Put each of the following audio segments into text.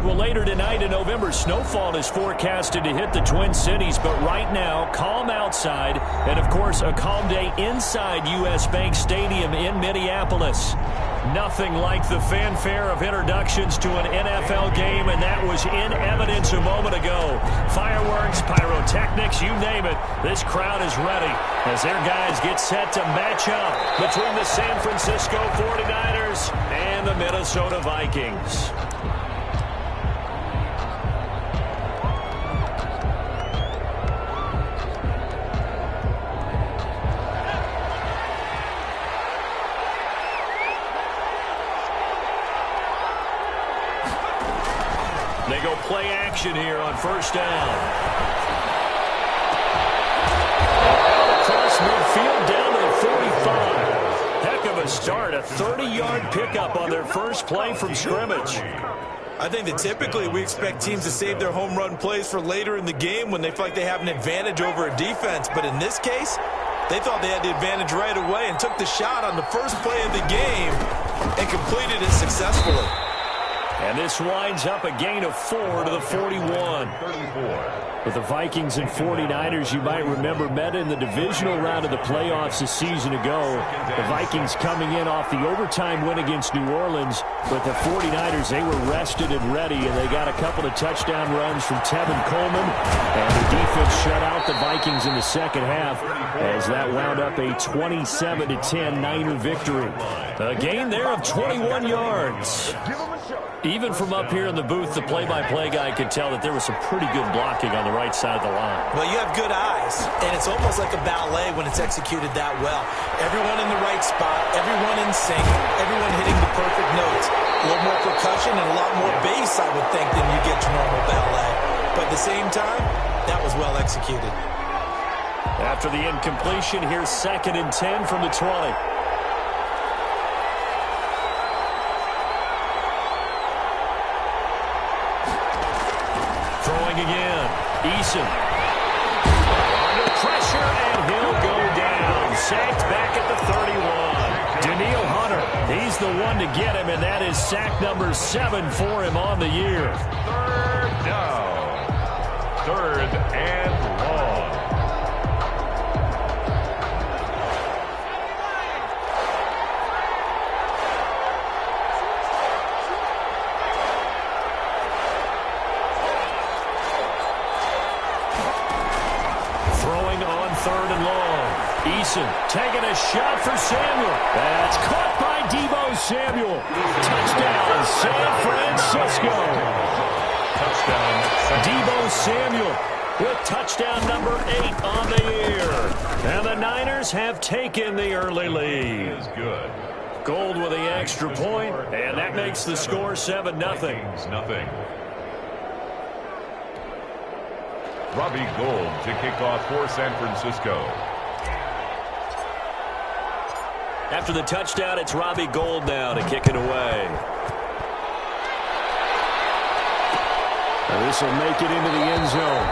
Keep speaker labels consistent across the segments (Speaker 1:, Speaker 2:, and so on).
Speaker 1: Well, later tonight in November, snowfall is forecasted to hit the Twin Cities, but right now, calm outside, and of course, a calm day inside U.S. Bank Stadium in Minneapolis. Nothing like the fanfare of introductions to an NFL game, and that was in evidence a moment ago. Fireworks, pyrotechnics, you name it. This crowd is ready as their guys get set to match up between the San Francisco 49ers and the Minnesota Vikings. They go play action here on first down. Across midfield down to the 45. Heck of a start. A 30-yard pickup on their first play from scrimmage.
Speaker 2: I think that typically we expect teams to save their home run plays for later in the game when they feel like they have an advantage over a defense. But in this case, they thought they had the advantage right away and took the shot on the first play of the game and completed it successfully.
Speaker 1: And this winds up a gain of 4 to the 41. With the Vikings and 49ers, you might remember, met in the divisional round of the playoffs a season ago. The Vikings coming in off the overtime win against New Orleans. But the 49ers, they were rested and ready, and they got a couple of touchdown runs from Tevin Coleman. And the defense shut out the Vikings in the second half as that wound up a 27-10 Niner victory. A gain there of 21 yards. Even from up here in the booth, the play-by-play guy could tell that there was some pretty good blocking on the right side of the line.
Speaker 2: Well, you have good eyes, and it's almost like a ballet when it's executed that well. Everyone in the right spot, everyone in sync, everyone hitting the perfect notes. A little more percussion and a lot more bass, I would think, than you get to normal ballet. But at the same time, that was well executed.
Speaker 1: After the incompletion, here's 2nd and 10 from the 20. Again, Eason. Under pressure, and he'll go down. Sacked back at the 31. Daniil Hunter, he's the one to get him, and that is sack number 7 for him on the year.
Speaker 3: 3rd down. 3rd and long.
Speaker 1: Eason taking a shot for Samuel. That's caught by Deebo Samuel. Touchdown, San Francisco.
Speaker 3: Touchdown,
Speaker 1: Deebo Samuel with touchdown number 8 on the year. And the Niners have taken the early lead.
Speaker 3: Is good.
Speaker 1: Gold with the extra point, and that makes the score 7-0.
Speaker 3: Nothing. Robbie Gould to kick off for San Francisco.
Speaker 1: After the touchdown, it's Robbie Gould now to kick it away. And this will make it into the end zone.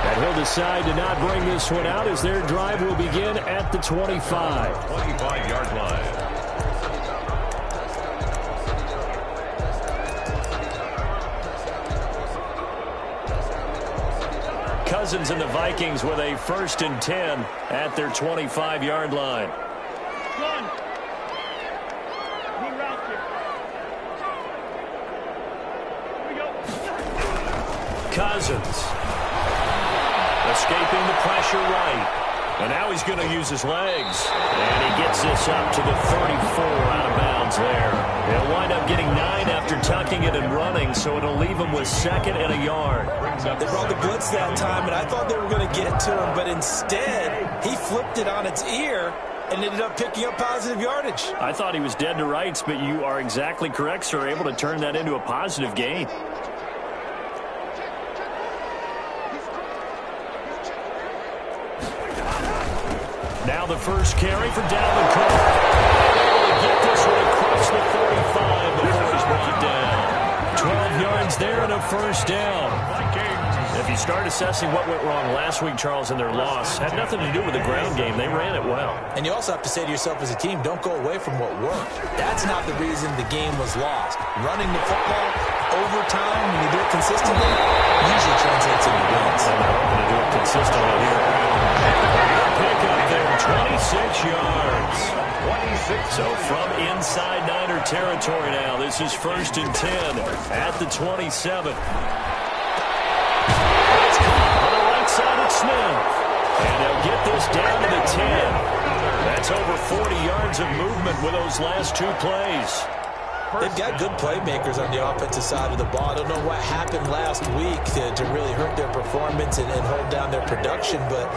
Speaker 1: And he'll decide to not bring this one out as their drive will begin at the 25.
Speaker 3: 25-yard line.
Speaker 1: Cousins and the Vikings with a 1st and 10 at their 25-yard line. Cousins escaping the pressure right. And now he's going to use his legs. And he gets this up to the 34 out of bounds there. He'll wind up getting 9 after tucking it and running, so it'll leave him with 2nd and a yard.
Speaker 2: They brought the blitz that time, and I thought they were going to get to him, but instead he flipped it on its ear and ended up picking up positive yardage.
Speaker 1: I thought he was dead to rights, but you are exactly correct, sir. Able to turn that into a positive gain. Now the first carry for Dalvin Cook. Able to get this one across the 45 before he's brought down. 12 yards there and a 1st down. If you start assessing what went wrong last week, Charles, in their loss, had nothing to do with the ground game. They ran it well.
Speaker 2: And you also have to say to yourself as a team, don't go away from what worked. That's not the reason the game was lost. Running the football, overtime, when consistently usually translates into wins.
Speaker 1: And they're hoping to do it consistently here. Pick up there, 26 yards. 26. So from inside Niner territory now, this is 1st and 10 at the 27. That's caught on the right side of Smith. And they'll get this down to the 10. That's over 40 yards of movement with those last 2 plays.
Speaker 2: They've got good playmakers on the offensive side of the ball. I don't know what happened last week to really hurt their performance and hold down their production, but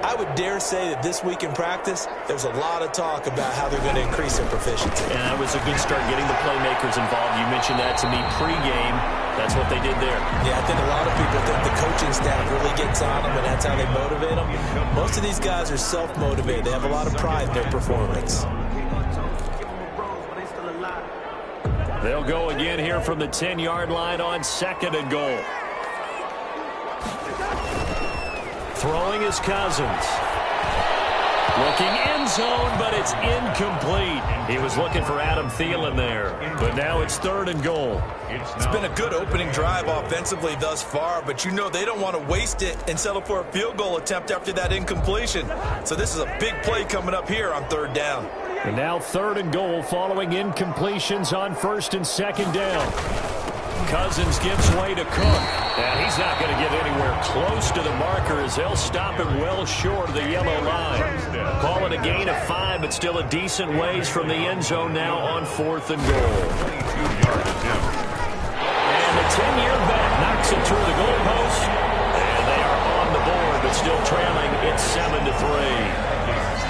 Speaker 2: I would dare say that this week in practice, there's a lot of talk about how they're going to increase their proficiency.
Speaker 1: And that was a good start getting the playmakers involved. You mentioned that to me pregame. That's what they did there.
Speaker 2: Yeah, I think a lot of people think the coaching staff really gets on them, and that's how they motivate them. Most of these guys are self-motivated. They have a lot of pride in their performance.
Speaker 1: They'll go again here from the 10-yard line on 2nd and goal. Throwing is Cousins. Looking end zone, but it's incomplete. He was looking for Adam Thielen there, but now it's 3rd and goal.
Speaker 2: It's been a good opening drive offensively thus far, but you know they don't want to waste it and settle for a field goal attempt after that incompletion. So this is a big play coming up here on 3rd down.
Speaker 1: And now 3rd and goal following incompletions on 1st and 2nd down. Cousins gives way to Cook. And he's not going to get anywhere close to the marker as they'll stop him well short of the yellow line. Call it a gain of 5, but still a decent ways from the end zone now on 4th and goal. And the 10-year back knocks it through the goalpost. And they are on the board, but still trailing. It's 7-3.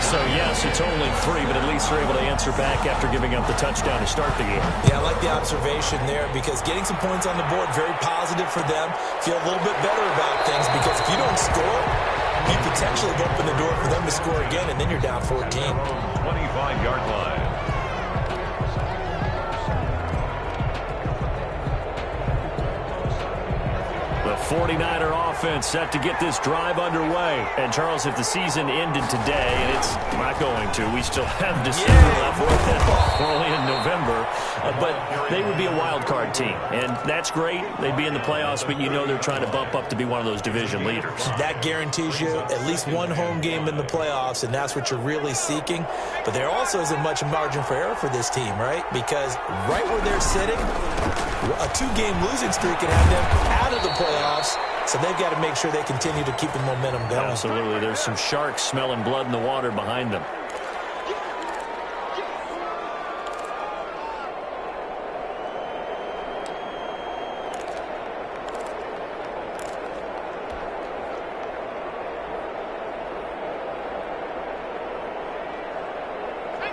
Speaker 1: So, yes, it's only 3, but at least they're able to answer back after giving up the touchdown to start the game.
Speaker 2: Yeah, I like the observation there because getting some points on the board, very positive for them. Feel a little bit better about things because if you don't score, you potentially open the door for them to score again, and then you're down 14.
Speaker 3: 25-yard line.
Speaker 1: The 49er offense set to get this drive underway. And, Charles, if the season ended today, and it's not going to, we still have December left. We're only in November. But they would be a wild card team. And that's great. They'd be in the playoffs, but you know they're trying to bump up to be one of those division leaders.
Speaker 2: That guarantees you at least one home game in the playoffs, and that's what you're really seeking. But there also isn't much margin for error for this team, right? Because right where they're sitting, a 2-game losing streak can have them out of the playoffs, so they've got to make sure they continue to keep the momentum going.
Speaker 1: Absolutely. There's some sharks smelling blood in the water behind them.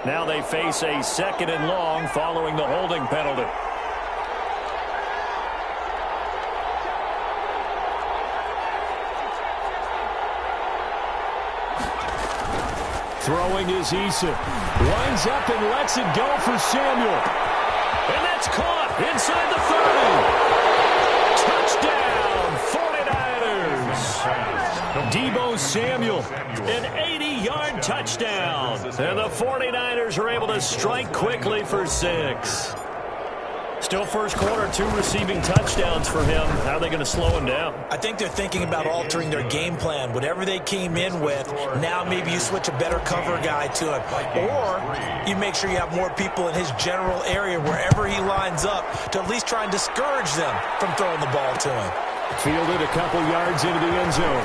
Speaker 1: Now they face a 2nd and long following the holding penalty. Throwing is Eason. Winds up and lets it go for Samuel. And that's caught inside the 30. Touchdown, 49ers. Deebo Samuel, an 80-yard touchdown. And the 49ers are able to strike quickly for 6. Still first quarter, 2 receiving touchdowns for him. How are they going to slow him down?
Speaker 2: I think they're thinking about altering their game plan. Whatever they came in with, now maybe you switch a better cover guy to him. Or you make sure you have more people in his general area wherever he lines up to at least try and discourage them from throwing the ball to him.
Speaker 1: Fielded a couple yards into the end zone.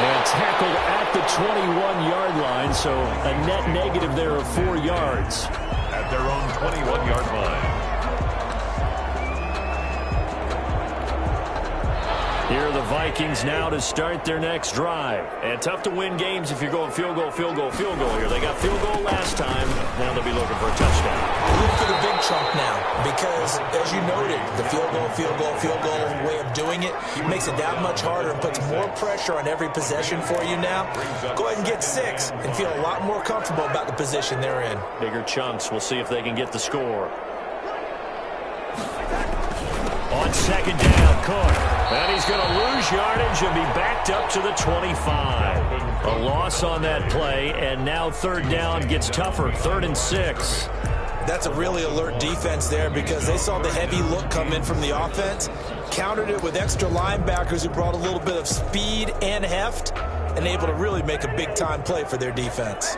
Speaker 1: And tackled at the 21-yard line, so a net negative there of 4 yards.
Speaker 3: At their own 21-yard line.
Speaker 1: Here are the Vikings now to start their next drive. And tough to win games if you're going field goal, field goal, field goal here. They got field goal last time. Now they'll be looking for a touchdown.
Speaker 2: Look for the big chunk now because, as you noted, the field goal way of doing it makes it that much harder and puts more pressure on every possession for you now. Go ahead and get 6 and feel a lot more comfortable about the position they're in.
Speaker 1: Bigger chunks. We'll see if they can get the score. On 2nd down, Cook. And he's going to lose yardage and be backed up to the 25. A loss on that play, and now 3rd down gets tougher. 3rd and 6.
Speaker 2: That's a really alert defense there because they saw the heavy look come in from the offense, countered it with extra linebackers who brought a little bit of speed and heft, and able to really make a big-time play for their defense.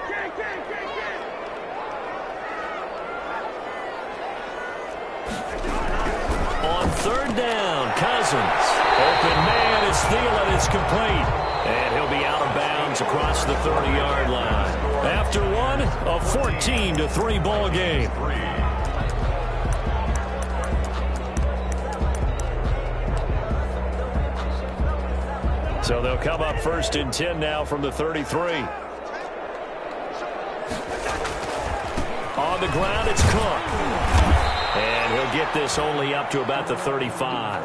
Speaker 1: On third down, Cousins. Open man is Thielen. It's complete. And he'll be out of bounds across the 30-yard line. After one, a 14-3 ball game. So they'll come up 1st and 10 now from the 33. On the ground, it's Cook. And he'll get this only up to about the 35.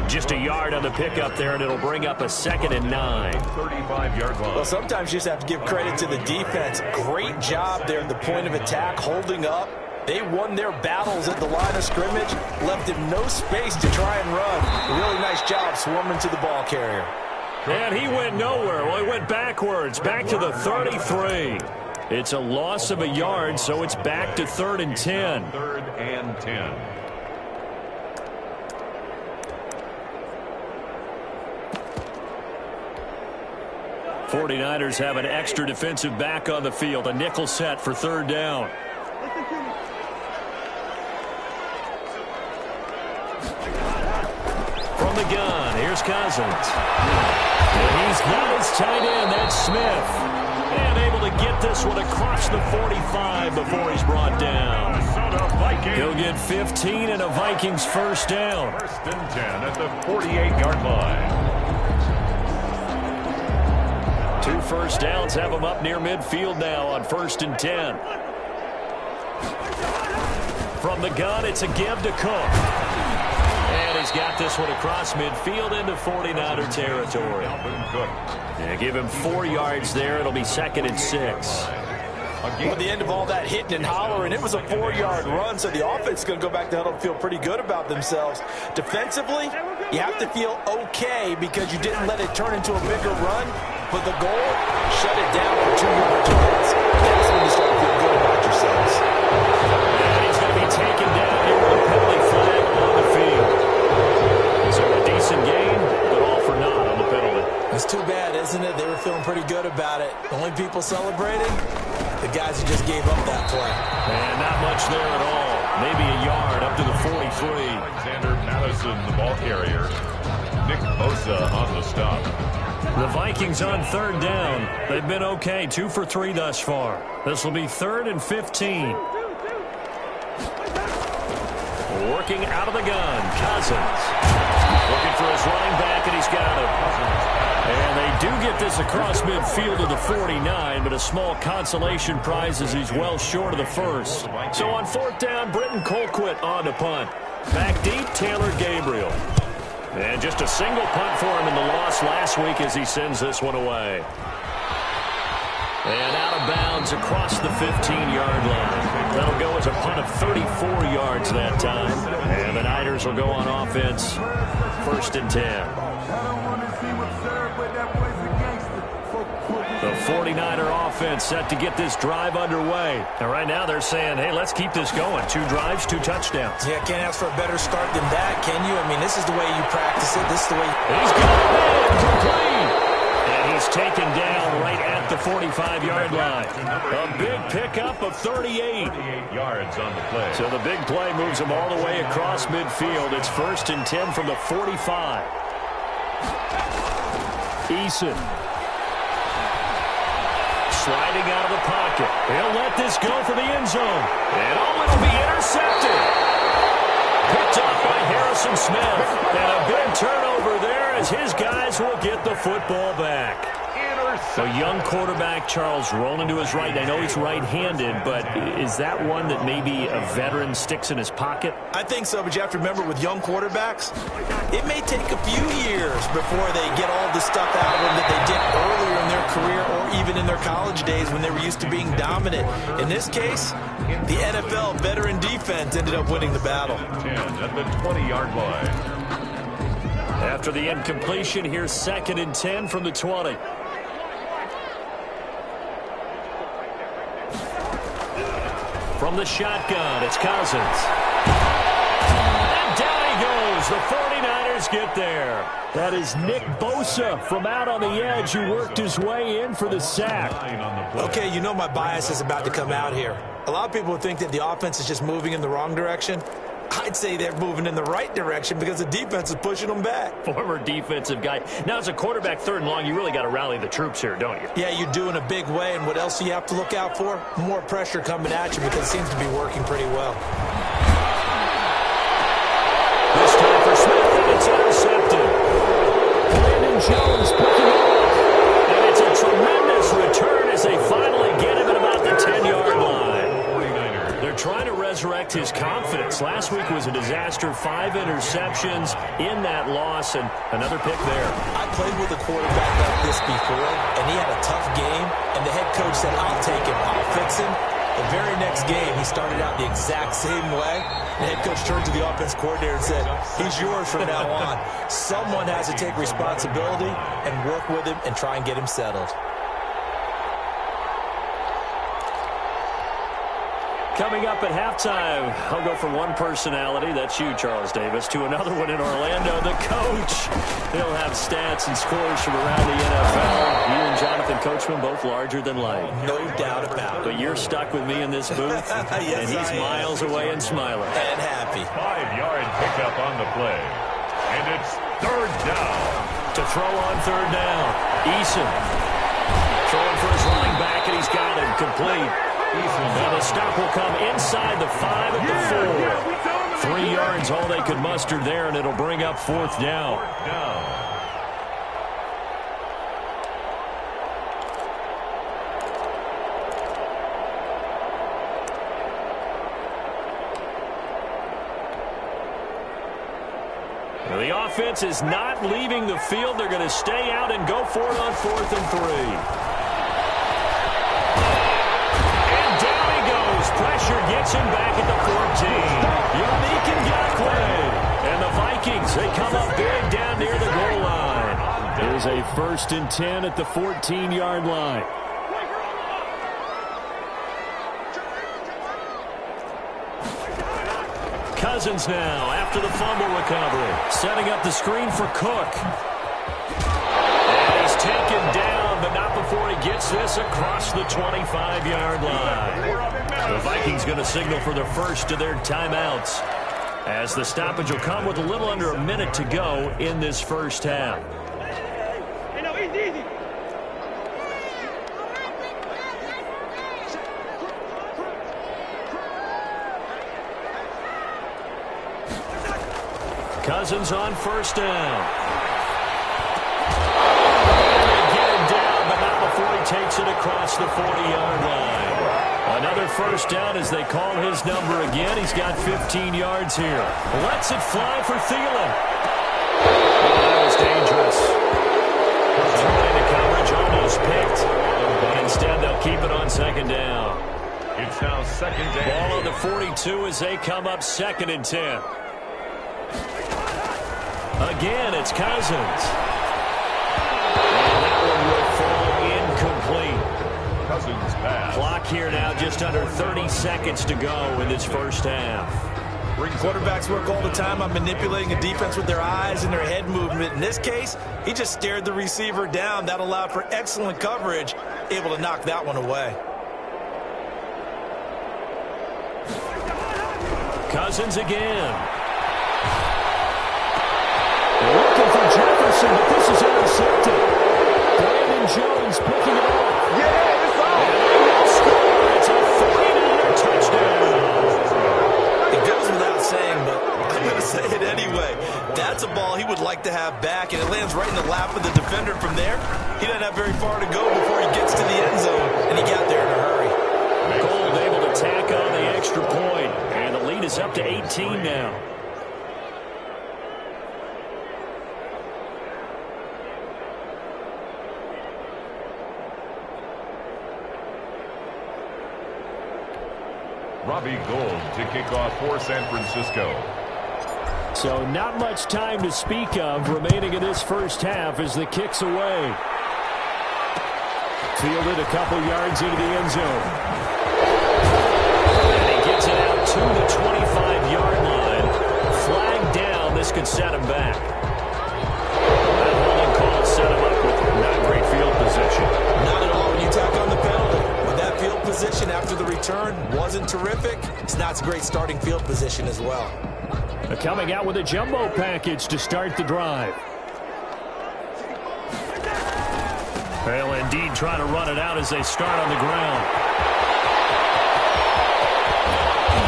Speaker 1: Just a yard on the pickup there, and it'll bring up a 2nd and 9.
Speaker 3: 35-yard line.
Speaker 2: Well, sometimes you just have to give credit to the defense. Great job there at the point of attack, holding up. They won their battles at the line of scrimmage, left him no space to try and run. Really nice job swarming to the ball carrier.
Speaker 1: And he went nowhere. Well, he went backwards, back to the 33. It's a loss of a yard, so it's back to 3rd and 10.
Speaker 3: 3rd and 10.
Speaker 1: '49ers have an extra defensive back on the field, a nickel set for 3rd down. From the gun, here's Cousins. And he's got his tight end, that's Smith. And able to get this one across the 45 before he's brought down. He'll get 15 and a Vikings 1st down.
Speaker 3: 1st and 10 at the 48-yard line.
Speaker 1: 2 first downs have him up near midfield now on 1st and 10. From the gun, it's a give to Cook. And he's got this one across midfield into 49er territory. Yeah, give him 4 yards there. It'll be 2nd and 6.
Speaker 2: At the end of all that hitting and hollering, it was a 4-yard run, so the offense is going to go back to huddle and feel pretty good about themselves. Defensively, you have to feel okay because you didn't let it turn into a bigger run, but the goal, shut it down for 2 yards. That's when you start to feel good about yourselves.
Speaker 1: And he's going to be taken down here with a penalty flag on the field. So a decent game, but all for naught on the penalty.
Speaker 2: It's too bad, isn't it? They were feeling pretty good about it. The only people celebrating, the guys who just gave up that play.
Speaker 1: And not much there at all. Maybe a yard up to the 43.
Speaker 3: Alexander Madison, the ball carrier. Nick Bosa on the stop.
Speaker 1: The Vikings on 3rd down. They've been okay, 2 for 3 thus far. This will be 3rd and 15. Working out of the gun, Cousins. Looking for his running back, and he's got him. And they do get this across midfield to the 49, but a small consolation prize as he's well short of the 1st. So on 4th down, Britton Colquitt on to punt. Back deep, Taylor Gabriel. And just a single punt for him in the loss last week as he sends this one away. And out of bounds across the 15-yard line. That'll go as a punt of 34 yards that time. And the Niners will go on offense, 1st and 10. The 49er offense set to get this drive underway. And right now they're saying, hey, let's keep this going. 2 drives, 2 touchdowns.
Speaker 2: Yeah, can't ask for a better start than that, can you? I mean, this is the way you practice it. This is the way.
Speaker 1: He's got it, man, complete. And he's taken down right at the 45-yard line. A big pickup of 38.
Speaker 3: 38 yards on the play.
Speaker 1: So the big play moves him all the way across midfield. It's 1st and 10 from the 45. Eason. Sliding out of the pocket. He'll let this go for the end zone. And it'll be intercepted. Picked up by Harrison Smith. And a big turnover there as his guys will get the football back. A young quarterback, Charles, rolling to his right. I know he's right-handed, but is that one that maybe a veteran sticks in his pocket?
Speaker 2: I think so, but you have to remember with young quarterbacks, it may take a few years before they get all the stuff out of them that they did earlier in their career or even in their college days when they were used to being dominant. In this case, the NFL veteran defense ended up winning the battle.
Speaker 3: 10 at the 20-yard line.
Speaker 1: After the incompletion, here's 2nd and 10 from the 20. From the shotgun, it's Cousins. And down he goes. The 49ers get there. That is Nick Bosa from out on the edge who worked his way in for the sack.
Speaker 2: Okay, you know my bias is about to come out here. A lot of people would think that the offense is just moving in the wrong direction. I'd say they're moving in the right direction because the defense is pushing them back.
Speaker 1: Former defensive guy. Now, as a quarterback, 3rd and long, you really got to rally the troops here, don't you?
Speaker 2: Yeah, you do in a big way. And what else do you have to look out for? More pressure coming at you because it seems to be working pretty well.
Speaker 1: This time for Smith, and it's intercepted. Brandon Jones picking it up. And it's a tremendous return as they finally get him at about the 10-yard line. They're trying to resurrect his confidence. Last week was a disaster. 5 interceptions in that loss, and another pick there.
Speaker 2: I played with a quarterback like this before, and he had a tough game, and the head coach said, I'll take him, I'll fix him. The very next game, he started out the exact same way. The head coach turned to the offense coordinator and said, he's yours from now on. Someone has to take responsibility and work with him and try and get him settled.
Speaker 1: Coming up at halftime, I'll go from one personality, that's you, Charles Davis, to another one in Orlando, the coach. He'll have stats and scores from around the NFL. You and Jonathan Coachman, both larger than life.
Speaker 2: No doubt about it.
Speaker 1: But you're stuck with me in this booth,
Speaker 2: yes,
Speaker 1: and he's miles away and smiling.
Speaker 2: And happy.
Speaker 3: 5-yard pickup on the play. And it's 3rd down.
Speaker 1: To throw on 3rd down, Eason. Throwing for his running back, and he's got him complete. And the stop will come inside the 5 at the 4. 3 yards, all they could muster there, and it'll bring up 4th down. The offense is not leaving the field. They're going to stay out and go for it on 4th and 3. Pressure gets him back at the 14. Unique Ngakoue. And the Vikings, they come up big down near the goal line. There's a 1st and 10 at the 14-yard line. Cousins now after the fumble recovery. Setting up the screen for Cook. And he's taken down, but not before he gets this across the 25-yard line. The Vikings going to signal for the first of their timeouts, as the stoppage will come with a little under a minute to go in this first half. Cousins on 1st down. And they get him down, but not before he takes it across the 40-yard line. Another 1st down as they call his number again. He's got 15 yards here. Lets it fly for Thielen. That was dangerous. Throwing the coverage, almost picked. But instead, they'll keep it on 2nd down.
Speaker 3: It's now 2nd down.
Speaker 1: Ball on the 42 as they come up 2nd and 10. Again, it's Cousins. And that one will fall incomplete.
Speaker 3: Cousins pass.
Speaker 1: Clock here now, just under 30 seconds to go in this first half.
Speaker 2: Quarterbacks work all the time on manipulating a defense with their eyes and their head movement. In this case, he just stared the receiver down. That allowed for excellent coverage, able to knock that one away.
Speaker 1: Cousins again. Looking for Jefferson, but this is intercepted. Brandon Jones picking it up. It's a 49er touchdown.
Speaker 2: It goes without saying, but I'm going to say it anyway. That's a ball he would like to have back, and it lands right in the lap of the defender. From there, he doesn't have very far to go before he gets to the end zone, and he got there in a hurry.
Speaker 1: Gold able to tack on the extra point, and the lead is up to 18 now.
Speaker 3: Robbie Gould to kick off for San Francisco.
Speaker 1: So not much time to speak of remaining in this first half as the kick's away. Fielded a couple yards into the end zone. And he to the 25-yard line. Flag down. This could set him back. That holding call set him up with not great field position.
Speaker 2: Not at all when you tack on the penalty. But that field position after the return wasn't terrific. It's not a great starting field position as well.
Speaker 1: They're coming out with a jumbo package to start the drive. They'll indeed try to run it out as they start on the ground.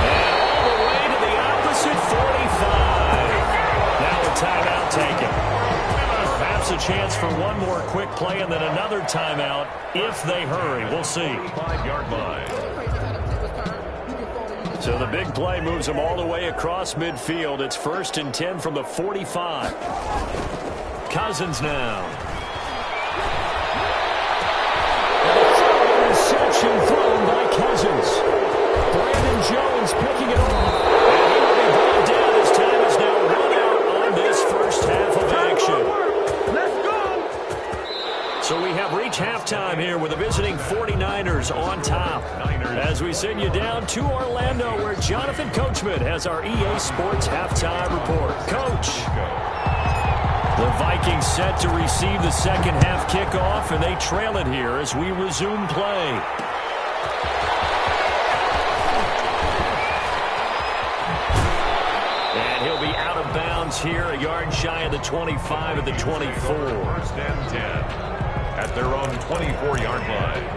Speaker 1: And all the way to the opposite 45. Now a timeout taken. Perhaps a chance for one more quick play and then another timeout if they hurry. We'll see.
Speaker 3: 5-yard line.
Speaker 1: So the big play moves them all the way across midfield. It's 1st and 10 from the 45. Cousins now. Interception thrown by Cousins. Brandon Jones picking it off. And he will be brought down. His time is now run out on this first half of action.
Speaker 4: Let's go!
Speaker 1: So we have reached halftime here with the visiting 49ers on top. As we send you down to Orlando where Jonathan Coachman has our EA Sports halftime report. Coach. The Vikings set to receive the second half kickoff, and they trail it here as we resume play. And he'll be out of bounds here, a yard shy of the 25 at the 24.
Speaker 3: 1st and 10 at their own 24-yard line.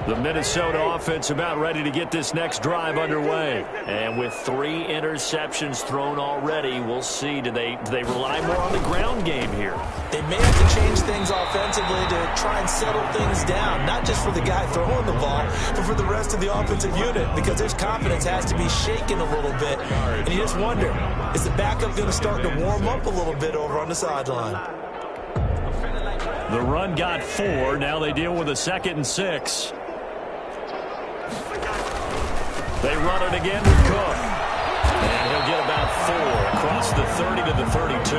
Speaker 1: The Minnesota offense about ready to get this next drive underway. And with 3 interceptions thrown already, we'll see. Do they rely more on the ground game here?
Speaker 2: They may have to change things offensively to try and settle things down, not just for the guy throwing the ball, but for the rest of the offensive unit, because their confidence has to be shaken a little bit. And you just wonder, is the backup going to start to warm up a little bit over on the sideline?
Speaker 1: The run got 4. Now they deal with a 2nd and 6. They run it again with Cook. And he'll get about 4 across the 30 to the 32.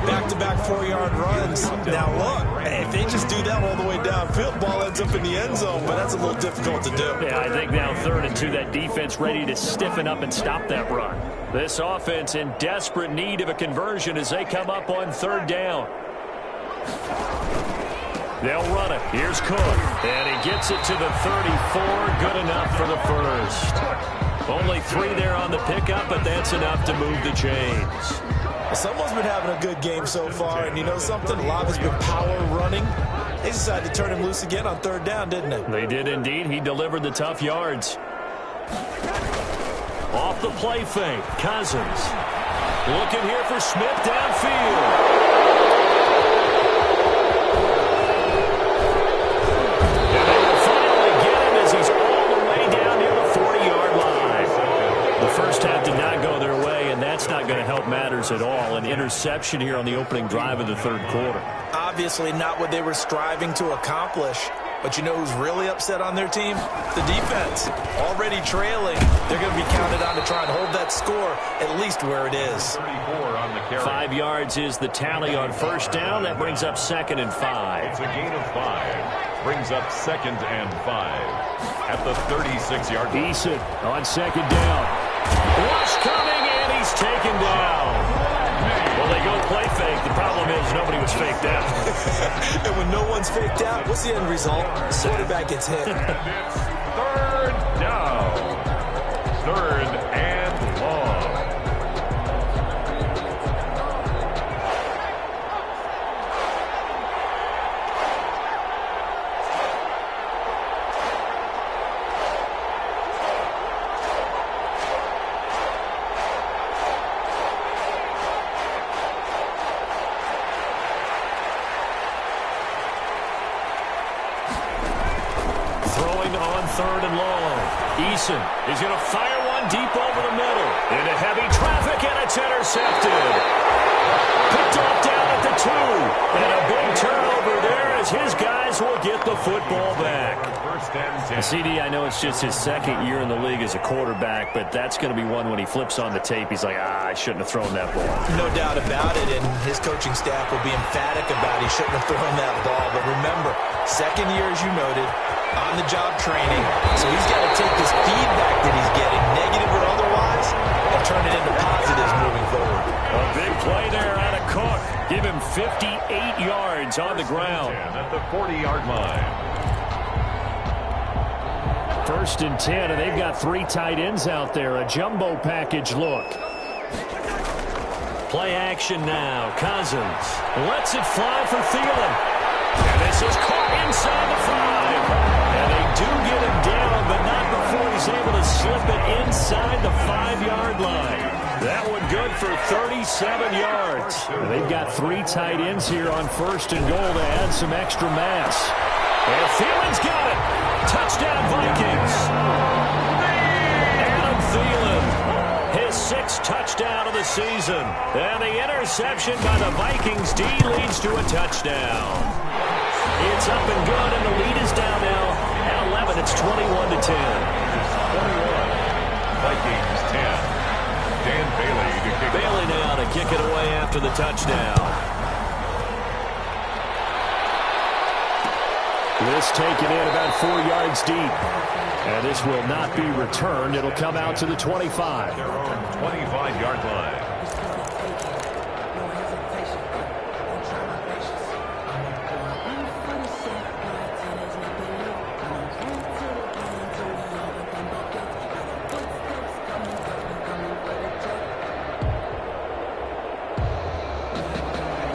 Speaker 2: Back-to-back 4-yard runs. Now look, hey, if they just do that all the way downfield, ball ends up in the end zone, but that's a little difficult to do.
Speaker 1: Yeah, I think now 3rd and 2, that defense ready to stiffen up and stop that run. This offense in desperate need of a conversion as they come up on 3rd down. They'll run it. Here's Cook. And he gets it to the 34. Good enough for the first. Only 3 there on the pickup, but that's enough to move the chains.
Speaker 2: Someone's been having a good game so far, and you know something? A lot has been power running. They decided to turn him loose again on 3rd down, didn't they?
Speaker 1: They did indeed. He delivered the tough yards. Off the play fake, Cousins. Looking here for Smith downfield. First half did not go their way, and that's not going to help matters at all. An interception here on the opening drive of the 3rd quarter.
Speaker 2: Obviously not what they were striving to accomplish. But you know who's really upset on their team? The defense. Already trailing. They're going to be counted on to try and hold that score at least where it is.
Speaker 3: 34 on the carry.
Speaker 1: 5 yards is the tally on 1st down. That brings up 2nd and 5.
Speaker 3: It's a gain of 5. Brings up 2nd and 5 at the 36-yard line.
Speaker 1: Eason on 2nd down. Rush coming, and he's taken down. Well, they go play fake. The problem is nobody was faked out.
Speaker 2: And when no one's faked out, what's the end result? Quarterback gets hit.
Speaker 3: And it's 3rd down. 3rd and long.
Speaker 1: On 3rd and long. Eason is going to fire one deep over the middle. Into heavy traffic, and it's intercepted. Picked off down at the 2. And a big turnover there as his guys will get the football back. CD, I know it's just his second year in the league as a quarterback, but that's going to be one when he flips on the tape, he's like, I shouldn't have thrown that ball.
Speaker 2: No doubt about it, and his coaching staff will be emphatic about he shouldn't have thrown that ball. But remember, second year, as you noted, on-the-job training. So he's got to take this feedback that he's getting, negative or otherwise, and turn it into positives moving forward.
Speaker 1: A big play there out of Cook. Give him 58 yards on the ground.
Speaker 3: At the 40-yard line.
Speaker 1: 1st and 10, and they've got 3 tight ends out there. A jumbo package look. Play action now. Cousins lets it fly for Thielen. And this is caught inside the 5. And they do get him down, but not before he's able to slip it inside the 5-yard line. That one good for 37 yards. And they've got 3 tight ends here on 1st and goal to add some extra mass. And Thielen's got it. Touchdown, Vikings. Adam Thielen, his 6th touchdown of the season. And the interception by the Vikings D leads to a touchdown. It's up and good, and the lead is down now. At 11, it's 21-10.
Speaker 3: 21. Vikings 10. Dan Bailey to kick it.
Speaker 1: Bailey now to kick it away after the touchdown. This taken in about 4 yards deep. And this will not be returned. It'll come out to the 25.
Speaker 3: Their own 25-yard line.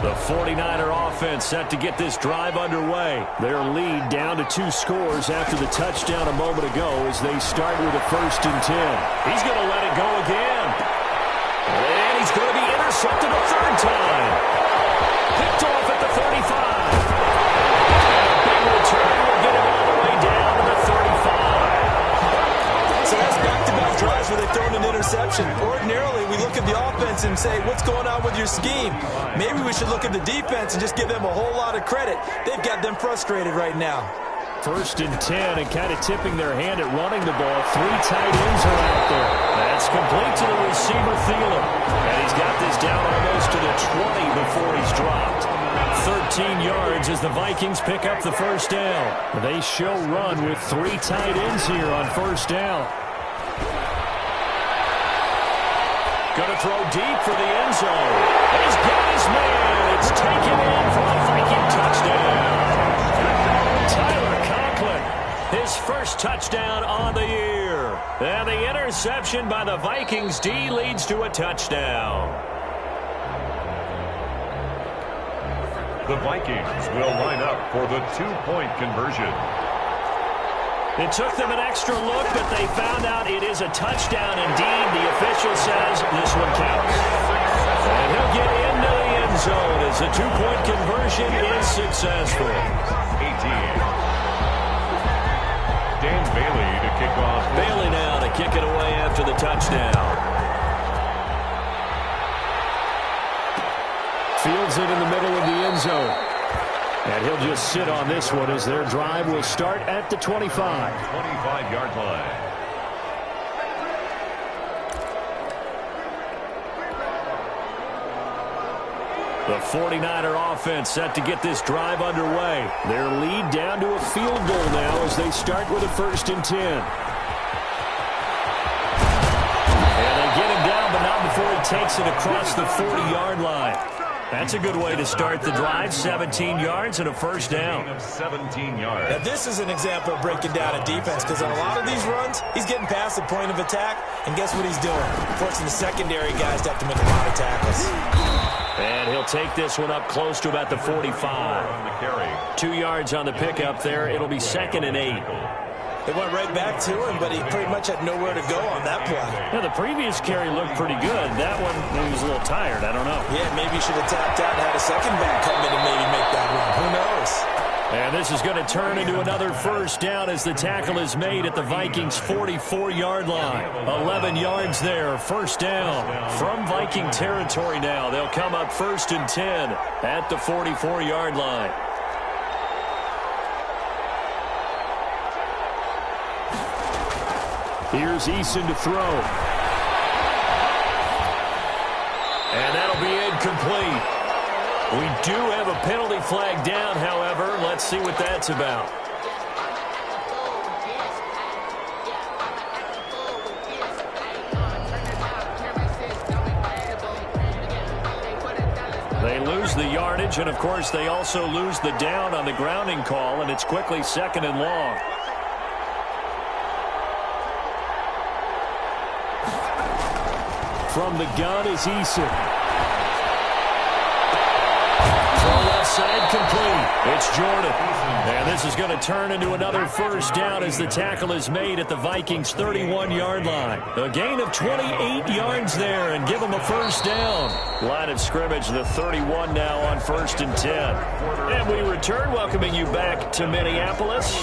Speaker 1: The 49er offense set to get this drive underway. Their lead down to 2 scores after the touchdown a moment ago as they start with a 1st and 10. He's going to let it go again. And he's going to be intercepted a 3rd time. Picked off at the 35. And a big return will get him all the way down to the 35.
Speaker 2: So that's back-to-back drives where they've thrown an interception. Ordinarily, we look at the offense and say, what's going on with your scheme? Maybe we should look at the defense and just give them a whole lot of credit. They've got them frustrated right now.
Speaker 1: 1st and 10, and kind of tipping their hand at running the ball. 3 tight ends are out there. That's complete to the receiver, Thielen. And he's got this down almost to the 20 before he's dropped. 13 yards as the Vikings pick up the 1st down. They show run with 3 tight ends here on 1st down. Going to throw deep for the end zone. He's got his man. It's taken in for a Viking touchdown. Tyler Conklin, his 1st touchdown on the year. And the interception by the Vikings D leads to a touchdown.
Speaker 3: The Vikings will line up for the 2-point conversion.
Speaker 1: It took them an extra look, but they found out it is a touchdown indeed. The official says this one counts. And he'll get into the end zone as the 2-point conversion is successful.
Speaker 3: 18. Dan Bailey to kick off.
Speaker 1: Bailey now to kick it away after the touchdown. Fields it in the middle of the end zone. And he'll just sit on this one as their drive will start at the 25.
Speaker 3: 25-yard line.
Speaker 1: The 49er offense set to get this drive underway. Their lead down to a field goal now as they start with a 1st and 10. And they get him down, but not before he takes it across the 40-yard line. That's a good way to start the drive. 17 yards and a 1st down.
Speaker 3: 17 yards.
Speaker 2: Now, this is an example of breaking down a defense because on a lot of these runs, he's getting past the point of attack, and guess what he's doing? Forcing the secondary guys to have to make a lot of tackles.
Speaker 1: And he'll take this one up close to about the 45.
Speaker 3: On the carry.
Speaker 1: 2 yards on the pickup there. It'll be 2nd and 8.
Speaker 2: They went right back to him, but he pretty much had nowhere to go on that play.
Speaker 1: Yeah, the previous carry looked pretty good. That one, he was a little tired. I don't know.
Speaker 2: Yeah, maybe he should have tapped out and had a second back come in and maybe make that run. Who knows?
Speaker 1: And this is going to turn into another first down as the tackle is made at the Vikings' 44-yard line. 11 yards there, first down from Viking territory now. They'll come up 1st and 10 at the 44-yard line. Here's Eason to throw. And that'll be incomplete. We do have a penalty flag down, however. Let's see what that's about. They lose the yardage, and of course they also lose the down on the grounding call, and it's quickly 2nd and long. From the gun is Eason. Side complete. It's Jordan. And this is going to turn into another first down as the tackle is made at the Vikings' 31-yard line. A gain of 28 yards there and give them a first down. Line of scrimmage, the 31 now on 1st and 10. And we return, welcoming you back to Minneapolis.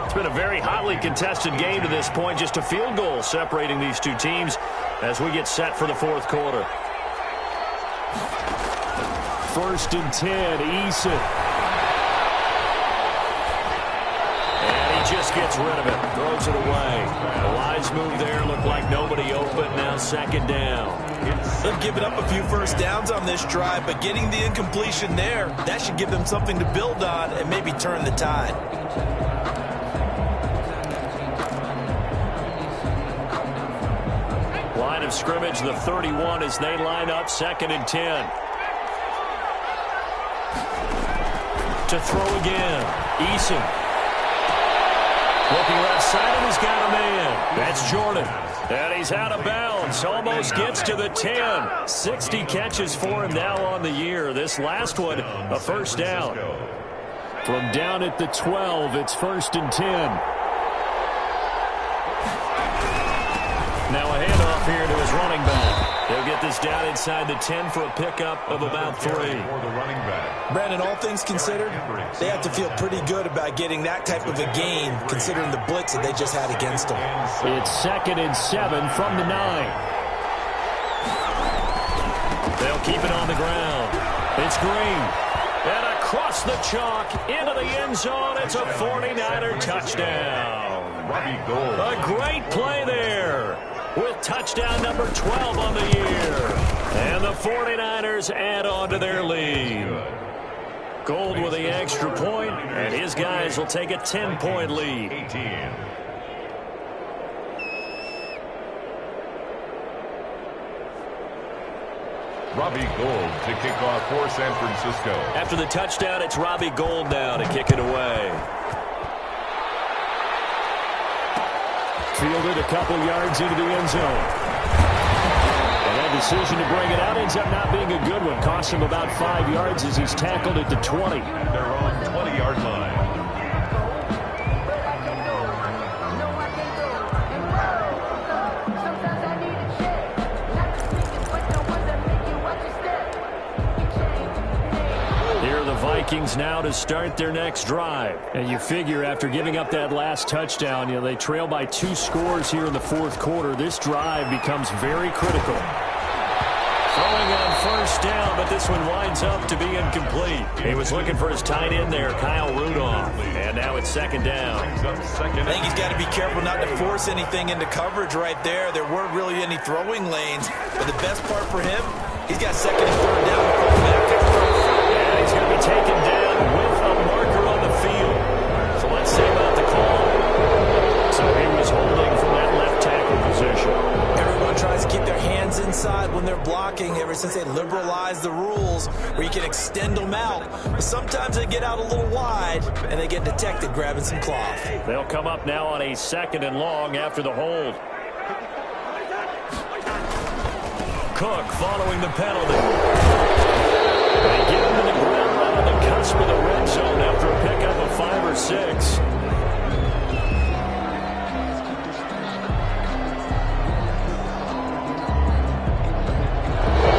Speaker 1: It's been a very hotly contested game to this point. Just a field goal separating these two teams as we get set for the 4th quarter. 1st and 10, Eason. And he just gets rid of it, throws it away. A wise move there, looked like nobody open, now 2nd down.
Speaker 2: They've given up a few first downs on this drive, but getting the incompletion there, that should give them something to build on and maybe turn the tide.
Speaker 1: Line of scrimmage, the 31 as they line up, 2nd and 10. To throw again. Eason. Looking left side, and he's got a man. That's Jordan. And he's out of bounds. Almost gets to the 10. 60 catches for him now on the year. This last one, a first down. From down at the 12, it's 1st and 10. Now a handoff here to his running back. They'll get this down inside the 10 for a pickup of about 3.
Speaker 2: Brandon, all things considered, they have to feel pretty good about getting that type of a gain, considering the blitz that they just had against them.
Speaker 1: It's 2nd and 7 from the 9. They'll keep it on the ground. It's Green. And across the chalk into the end zone. It's a 49er touchdown. A great play there, with touchdown number 12 on the year. And the 49ers add on to their lead. Gold with the extra point, and his guys will take a 10-point lead.
Speaker 3: Robbie Gould to kick off for San Francisco.
Speaker 1: After the touchdown, it's Robbie Gould now to kick it away. Fielded a couple yards into the end zone. And that decision to bring it out ends up not being a good one. Costs him about 5 yards as he's tackled at the 20.
Speaker 3: They're on 20-yard line.
Speaker 1: Vikings now to start their next drive. And you figure after giving up that last touchdown, they trail by 2 scores here in the 4th quarter. This drive becomes very critical. Throwing on first down, but this one winds up to be incomplete. He was looking for his tight end there, Kyle Rudolph. And now it's 2nd down.
Speaker 2: I think he's got to be careful not to force anything into coverage right there. There weren't really any throwing lanes. But the best part for him, he's got 2nd and 3rd down to fall back.
Speaker 1: He's going to be taken down with a marker on the field. So let's see about the call. So he was holding from that left tackle position.
Speaker 2: Everyone tries to keep their hands inside when they're blocking ever since they liberalized the rules where you can extend them out. But sometimes they get out a little wide and they get detected grabbing some cloth.
Speaker 1: They'll come up now on a 2nd and long after the hold. Cook following the penalty. They get him to the ground right on the cusp of the red zone after a pickup of 5 or 6.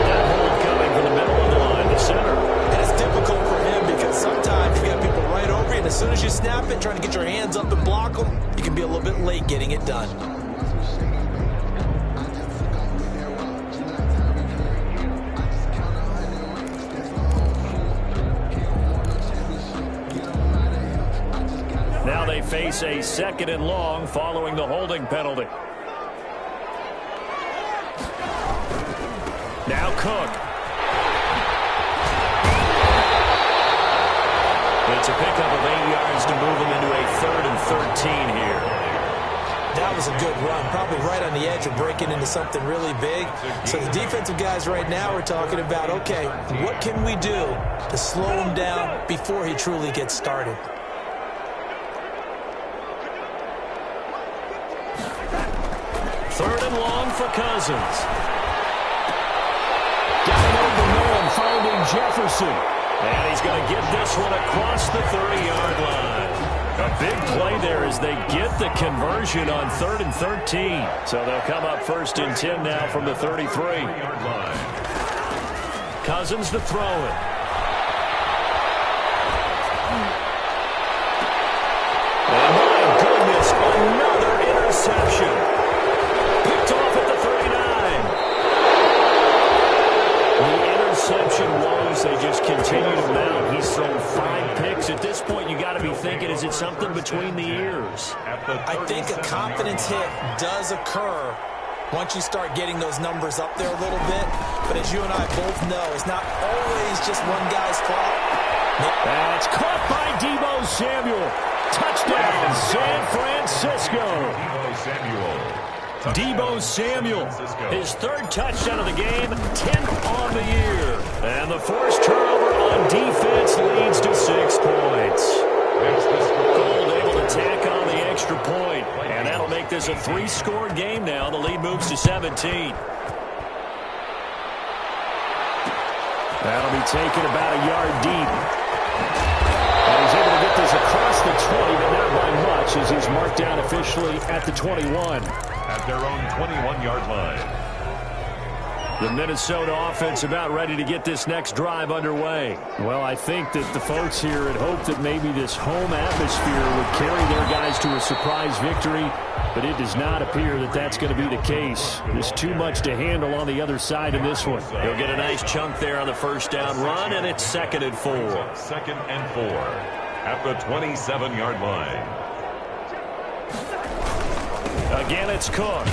Speaker 1: That hold coming from the middle of the line, the center.
Speaker 2: And it's difficult for him because sometimes you got people right over you, and as soon bit late getting it done.
Speaker 1: Now they face a 2nd and long following the holding penalty. Now Cook. It's a pickup of 8 yards to move them into a 3rd and 13 here.
Speaker 2: That was a good run, probably right on the edge of breaking into something really big. So the defensive guys right now are talking about, okay, what can we do to slow him down before he truly gets started?
Speaker 1: Third and long for Cousins. Down over man, finding Jefferson. And he's going to get this one across the 30-yard line. A big play there as they get the conversion on 3rd and 13. So they'll come up 1st and 10 now from the 33-yard line. Cousins to throw it. And my goodness, another interception. Picked off at the 39. The interception woes, they just continue to mount. He's thrown 5 picks. At this point, you got to be thinking, is it something between the ears?
Speaker 2: I think a confidence hit does occur once you start getting those numbers up there a little bit. But as you and I both know, it's not always just one guy's fault.
Speaker 1: That's caught by Deebo Samuel. Touchdown, San Francisco. Deebo Samuel, his 3rd touchdown of the game, 10th on the year. And the forced turnover on defense leads to 6 points. Gold able to tack on the extra point, and that'll make this a 3-score game now. The lead moves to 17. That'll be taken about a yard deep. And he's able to get this across the 20, but not by much, as he's marked down officially at the 21.
Speaker 3: At their own 21-yard line.
Speaker 1: The Minnesota offense about ready to get this next drive underway. Well, I think that the folks here had hoped that maybe this home atmosphere would carry their guys to a surprise victory, but it does not appear that that's going to be the case. There's too much to handle on the other side in this one. He'll get a nice chunk there on the first down run, and it's 2nd and 4.
Speaker 3: 2nd and 4 at the 27-yard line.
Speaker 1: Again, it's Cook.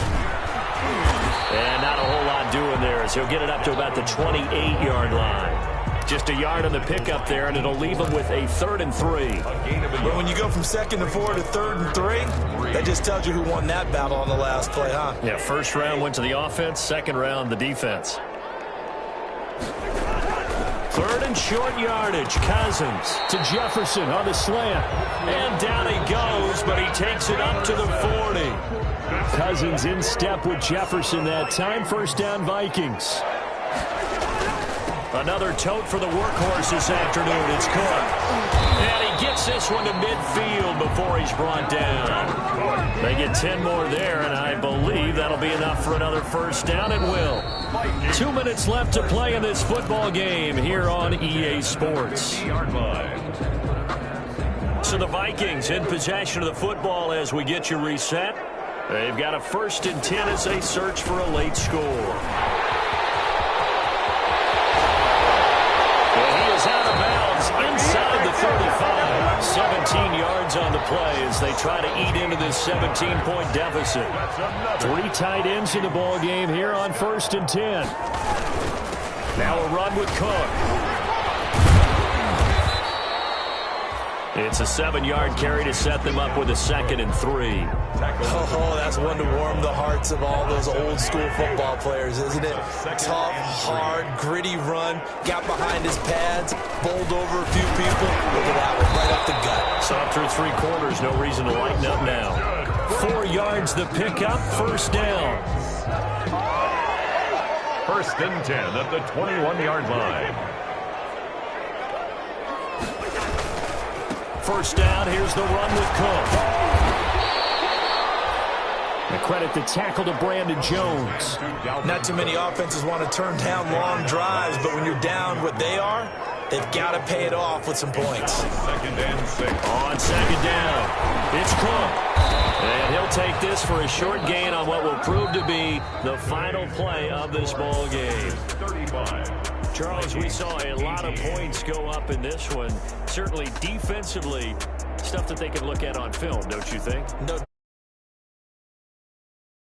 Speaker 1: And not a whole lot doing there as he'll get it up to about the 28-yard line. Just a yard on the pickup there, and it'll leave him with a 3rd and 3.
Speaker 2: But when you go from 2nd and 4 to 3rd and 3, that just tells you who won that battle on the last play, huh?
Speaker 1: Yeah, first round went to the offense, 2nd round the defense. 3rd and short yardage. Cousins to Jefferson on the slant. And down he goes, but he takes it up to the 40. Cousins in step with Jefferson that time. First down, Vikings. Another tote for the workhorse this afternoon. It's Cook. And he gets this one to midfield before he's brought down. They get 10 more there, and I believe that'll be enough for another first down. It will. 2 minutes left to play in this football game here on EA Sports. So the Vikings in possession of the football as we get you reset. They've got a 1st and 10 as they search for a late score. And he is out of bounds inside the 35. 17 yards on the play as they try to eat into this 17-point deficit. 3 tight ends in the ball game here on 1st and 10. Now a run with Cook. It's a 7-yard carry to set them up with a 2nd and 3.
Speaker 2: Oh, that's one to warm the hearts of all those old-school football players, isn't it? Tough, hard, gritty run. Got behind his pads, bowled over a few people. Look at that one, right up the gut.
Speaker 1: So through 3 quarters, no reason to lighten up now. 4 yards the pickup, first down.
Speaker 3: 1st and 10 at the 21-yard line.
Speaker 1: First down, here's the run with Cook. The credit the tackle to Brandon Jones.
Speaker 2: Not too many offenses want to turn down long drives, but when you're down what they are, they've got to pay it off with some points.
Speaker 3: 2nd and 6.
Speaker 1: On 2nd down, it's Cook. And he'll take this for a short gain on what will prove to be the final play of this ball game.
Speaker 3: 35.
Speaker 1: Charles, we saw a lot of points go up in this one. Certainly defensively, stuff that they can look at on film, don't you think?
Speaker 2: No.